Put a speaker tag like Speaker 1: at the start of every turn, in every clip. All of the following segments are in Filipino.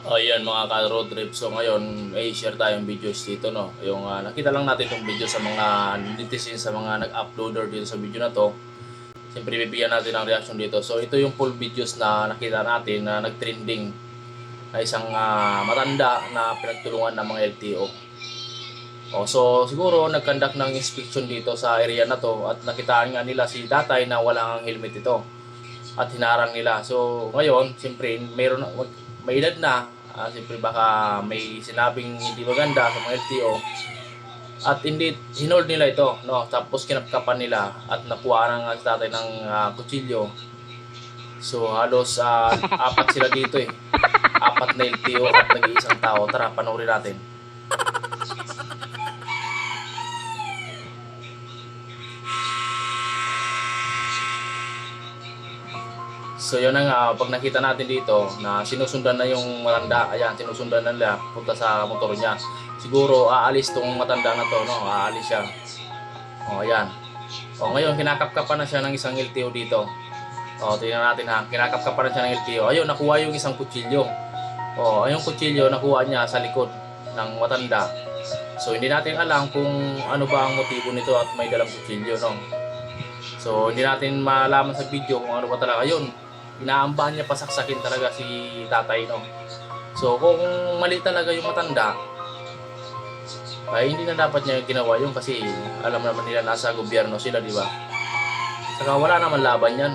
Speaker 1: Ayan mga ka-road trip. So ngayon, ay share tayong videos dito, no. Yung nakita lang natin itong video sa mga netizens, sa mga nag-uploader dito sa video na to. Siyempre bibigyan natin ng reaction dito. So ito yung full videos na nakita natin na nag-trending na isang matanda na pinagtulungan ng mga LTO. So siguro nag-conduct ng inspection dito sa area na to at nakitaan nga nila si tatay na walang helmet ito at hinarang nila. So ngayon, siyempre may edad na, siyempre baka may sinabing hindi maganda sa mga LTO at hindi hinold nila ito, no. Tapos kinapkapan nila at nakuha ng tatay ng kutsilyo. So halos apat sila dito eh. Apat na LTO at nag-iisang tao. Tara, panoorin natin. So yun na nga, pag nakita natin dito na sinusundan na yung matanda, ayan, sinusundan na nila punta sa motor niya. Siguro aalis tong matanda na to, no? Aalis siya. Ayan. Ngayon kinakapkapan na siya ng isang LTO dito. Tingnan natin ha. Kinakapkapan na siya ng LTO. Ayun, nakuha yung isang kutsilyo. Ayun kutsilyo nakuha niya sa likod ng matanda. So hindi natin alam kung ano ba ang motibo nito at may dalang kutsilyo, no? So hindi natin malaman sa video kung ano ba talaga yun. Inaambahan niya pasaksakin talaga si tatay, no? So kung mali talaga yung matanda, ay hindi na dapat niya ginawa yun kasi alam naman nila nasa gobyerno sila, di ba? Saka wala naman laban yan.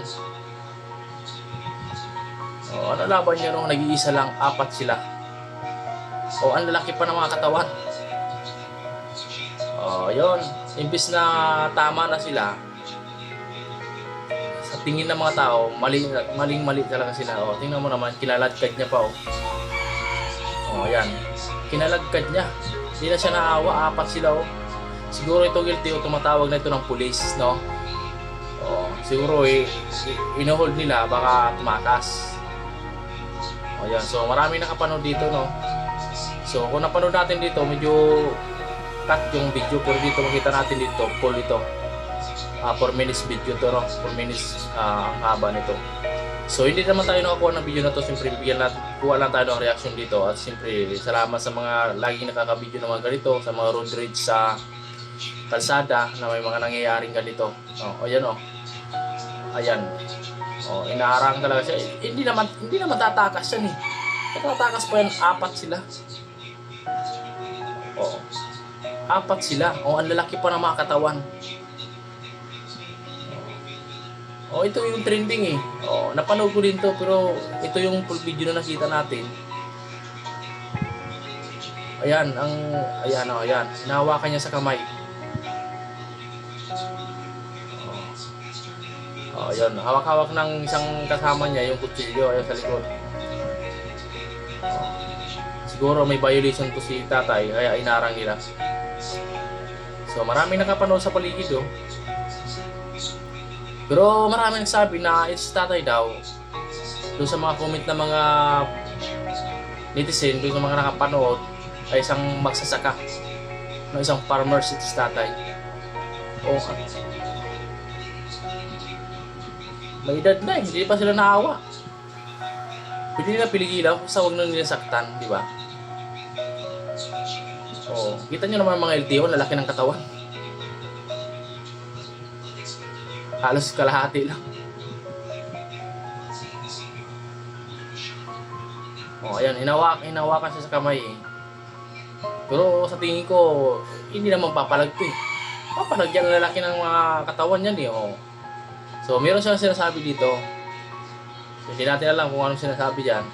Speaker 1: Ano laban niya nung nag-iisa lang, apat sila? Ang lalaki pa ng mga katawan. Yun. Imbis na tama na sila, sa tingin ng mga tao, maling-mali talaga sila. Tingnan mo naman, kinaladkad niya pa. Ayan. Kinaladkad niya. Hindi na siya naawa, apat sila. Siguro ito guilty o tumatawag na ito ng pulis, no? Siguro inuhold nila, baka tumakas. Ayan. So marami nakapanood dito, no? So kung napanood natin dito, medyo cut yung video, pero dito makita natin dito, full ito. 4 minutes video to, no? 4 minutes ang haba nito. So hindi naman tayo nakakuha ng video na to. Siyempre kuha lang tayo ng reaction dito. At siyempre salamat sa mga laging nakaka-video ng mga ganito, sa mga road rage sa kalsada na may mga nangyayaring ganito. Ayan. Ayan. Inaharang talaga siya. Hindi naman tatakas yan eh. Tatakas pa yan, apat sila. Apat sila. Ang lalaki pa ng mga katawan. Ito yung trending eh. Napanood ko din to, pero ito yung full video na nakita natin. Ayan, ayan. Hinahawakan niya sa kamay. Ayan, hawak-hawak ng isang kasama niya yung kutsilyo, ayan sa likod. Siguro may violation to si tatay, kaya inarang nila. So maraming nakapanood sa paligid, Pero marami nagsabi na it's tatay daw. Doon sa mga comment ng mga netizen, doon sa mga nakapanood, ay isang magsasaka. Isang farmer si tatay. May edad na hindi pa sila naawa. Pwede nila piligilan sa huwag nang nila saktan, di ba? Kita nyo naman mga LTO, lalaki ng katawan. Halos kalahati lang. Ayan, hinawakan siya sa kamay eh. Pero sa tingin ko, hindi naman papalag to eh. Papalag yan ang lalaki ng mga katawan yan eh. So meron siyang sinasabi dito. So, hindi natin alam kung anong sinasabi dyan.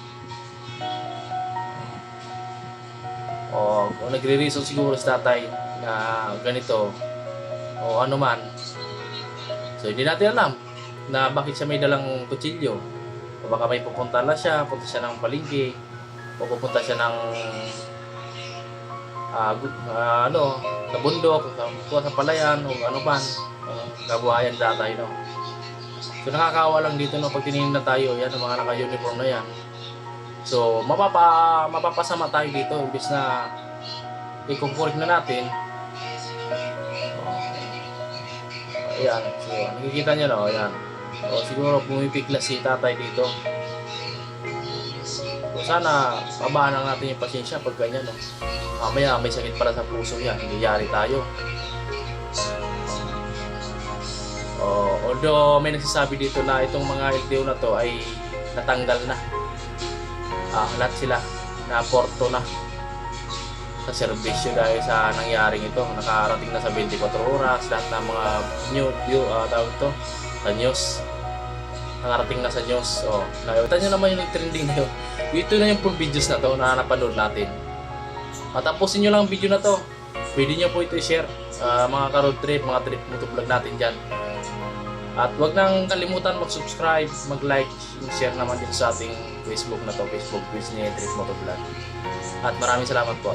Speaker 1: Kung nagre-reason siguro sa tatay na ganito o ano man. So hindi natin alam na bakit siya may dalang kutsilyo. O baka may pupunta na siya, punta siya ng palengke, o pupunta siya ng sa bundok, sa palayan, o ano man, kabuhayan tatay, no. So nakakawa lang dito, no, pag tinignan na tayo, yan, ang mga naka-uniform na yan. So mapapasama tayo dito, imbis na i-correct na natin. Ayan, so nakikita nyo, ayan. Siguro pumipiklas si tatay dito. So, sana pabaan lang natin yung pasensya pag ganyan, no? Mamaya may sakit pala sa puso yan, hindi yari tayo. Although may nagsasabi dito na itong mga LTO na to ay natanggal na. Lahat sila na porto na sa serbisyo dahil sa nangyaring ito. Nakarating na sa 24 oras, lahat ng mga tawag ito, sa news. Nakarating na sa news. Nakita nyo naman yung trending na yun. Ito na yung full videos na to na napanood natin. Matapusin nyo lang ang video na to. Pwede nyo po ito i-share. Mga ka-road trip, mga trip motovlog natin dyan. At huwag nang kalimutan mag-subscribe, mag-like, share naman din sa ating Facebook na to, Facebook page ni Trip Motovlog. At maraming salamat po.